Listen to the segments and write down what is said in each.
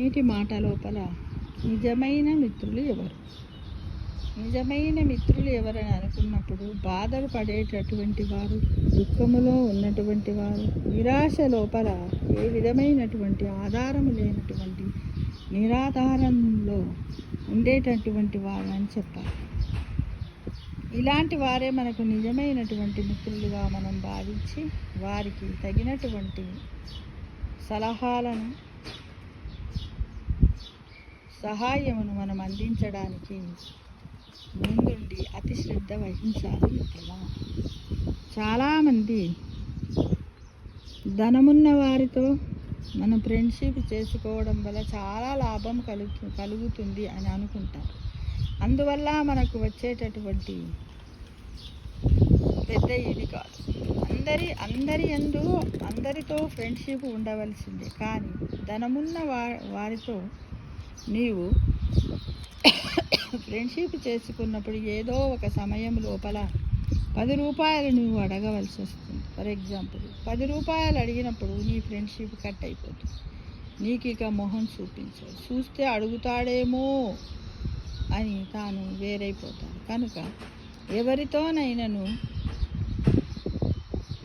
నీటి మాట లోపల నిజమైన మిత్రులు ఎవరు? నిజమైన మిత్రులు ఎవరని అనుకున్నప్పుడు బాధలు పడేటటువంటి వారు, దుఃఖములో ఉన్నటువంటి వారు, నిరాశ లోపల ఏ విధమైనటువంటి ఆధారము లేనటువంటి నిరాధారంలో ఉండేటటువంటి వారు అని చెప్పాలి. ఇలాంటి వారే మనకు నిజమైనటువంటి మిత్రులుగా మనం భావించి వారికి తగినటువంటి సలహాలను, సహాయమును మనం అందించడానికి ముందుండి అతి శ్రద్ధ వహించాలి మిత్రమా. చాలామంది ధనమున్న వారితో మనం ఫ్రెండ్షిప్ చేసుకోవడం వల్ల చాలా లాభం కలుగుతుంది అని అనుకుంటారు. అందువల్ల మనకు వచ్చేటటువంటి పెద్ద ఇది కాదు. అందరితో ఫ్రెండ్షిప్ ఉండవలసిందే. కానీ ధనమున్న వారితో నీవు ఫ్రెండ్షిప్ చేసుకున్నప్పుడు ఏదో ఒక సమయం లోపల 10 రూపాయలు నువ్వు అడగవలసి వస్తుంది. ఫర్ ఎగ్జాంపుల్ 10 రూపాయలు అడిగినప్పుడు నీ ఫ్రెండ్షిప్ కట్ అయిపోతుంది. నీకు ఇక మొహం చూస్తే అడుగుతాడేమో అని తాను వేరైపోతాడు. కనుక ఎవరితోనైనాను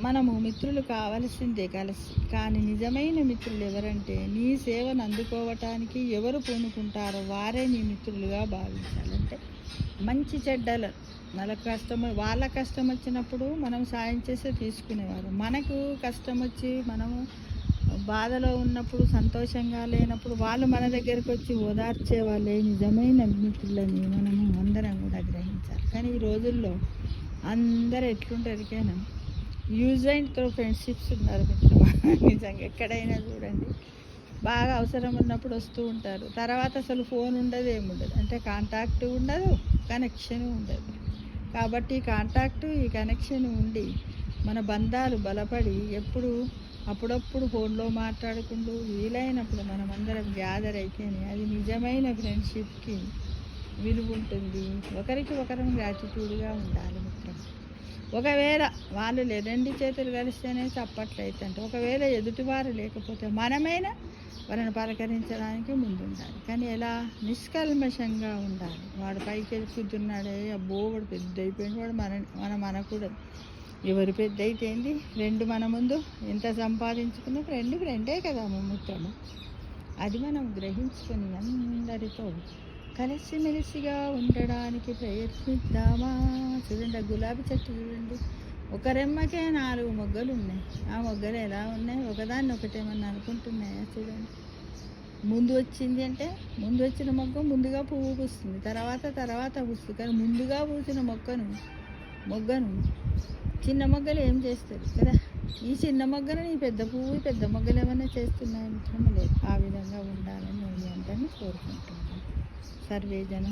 మనము మిత్రులు కావలసిందే కలిసి. కానీ నిజమైన మిత్రులు ఎవరంటే నీ సేవను అందుకోవటానికి ఎవరు పూనుకుంటారో వారే నీ మిత్రులుగా భావించాలంటే మంచి చెడ్డలు వాళ్ళ కష్టం వచ్చినప్పుడు మనం సాయం చేస్తే తీసుకునేవారు. మనకు కష్టం వచ్చి మనము బాధలో ఉన్నప్పుడు, సంతోషంగా లేనప్పుడు వాళ్ళు మన దగ్గరకు వచ్చి ఓదార్చే వాళ్ళే నిజమైన మిత్రులని మనము అందరం కూడా గ్రహించాలి. కానీ ఈ రోజుల్లో అందరూ ఎట్లుంటారికైనా యూజ్ అండ్ త్రో ఫ్రెండ్షిప్స్ ఉన్నారు మిత్రమా. నిజంగా ఎక్కడైనా చూడండి, బాగా అవసరం ఉన్నప్పుడు వస్తూ ఉంటారు. తర్వాత అసలు ఫోన్ ఉండదు, ఏముండదు. అంటే కాంటాక్ట్ ఉండదు, కనెక్షన్ ఉండదు. కాబట్టి ఈ కనెక్షన్ ఉండి మన బంధాలు బలపడి అప్పుడప్పుడు ఫోన్లో మాట్లాడుకుంటూ వీలైనప్పుడు మనం అందరం గ్యాదర్ అయితేనే అది నిజమైన ఫ్రెండ్షిప్కి విలువ ఉంటుంది. ఒకరికి ఒకరం గ్రాటిట్యూడ్గా ఉండాలి మిత్రం. ఒకవేళ వాళ్ళు 2 చేతులు కలిస్తేనే చప్పట్లయితే అంటే ఒకవేళ ఎదుటివారు లేకపోతే మనమైనా వారిని పలకరించడానికి ముందుండాలి. కానీ ఎలా నిష్కల్మషంగా ఉండాలి. వాడు పైకి ఎక్కుతున్నాడే, అబ్బో వాడు పెద్ద అయిపోయింది, వాడు మనం అనకూడదు. ఎవరు పెద్ద అయితేంది, ఫ్రెండ్ మన ముందు ఎంత సంపాదించుకున్నా ఫ్రెండే కదా మిత్రము. అది మనం గ్రహించుకొని అందరితో కలిసిమెలిసిగా ఉండడానికి ప్రయత్నిద్దామా. చూడండి, గులాబీ చెట్టు చూడండి, ఒక రెమ్మకే 4 మొగ్గలు ఉన్నాయి. ఆ మొగ్గలు ఎలా ఉన్నాయి, ఒకదాన్ని ఒకటేమన్నా అనుకుంటున్నాయా? చూడండి, ముందు వచ్చిన మొగ్గ ముందుగా పువ్వు పూస్తుంది, తర్వాత పూస్తుంది. కానీ ముందుగా పూసిన మొగ్గను చిన్న మొగ్గలు ఏం చేస్తారు కదా. ఈ చిన్న మొగ్గను నీ పెద్ద మొగ్గలు ఏమైనా చేస్తున్నాయి మిత్రమా? లేదు. ఆ విధంగా ఉండాలని నేను అందరినీ కోరుకుంటున్నాను. సర్వేజన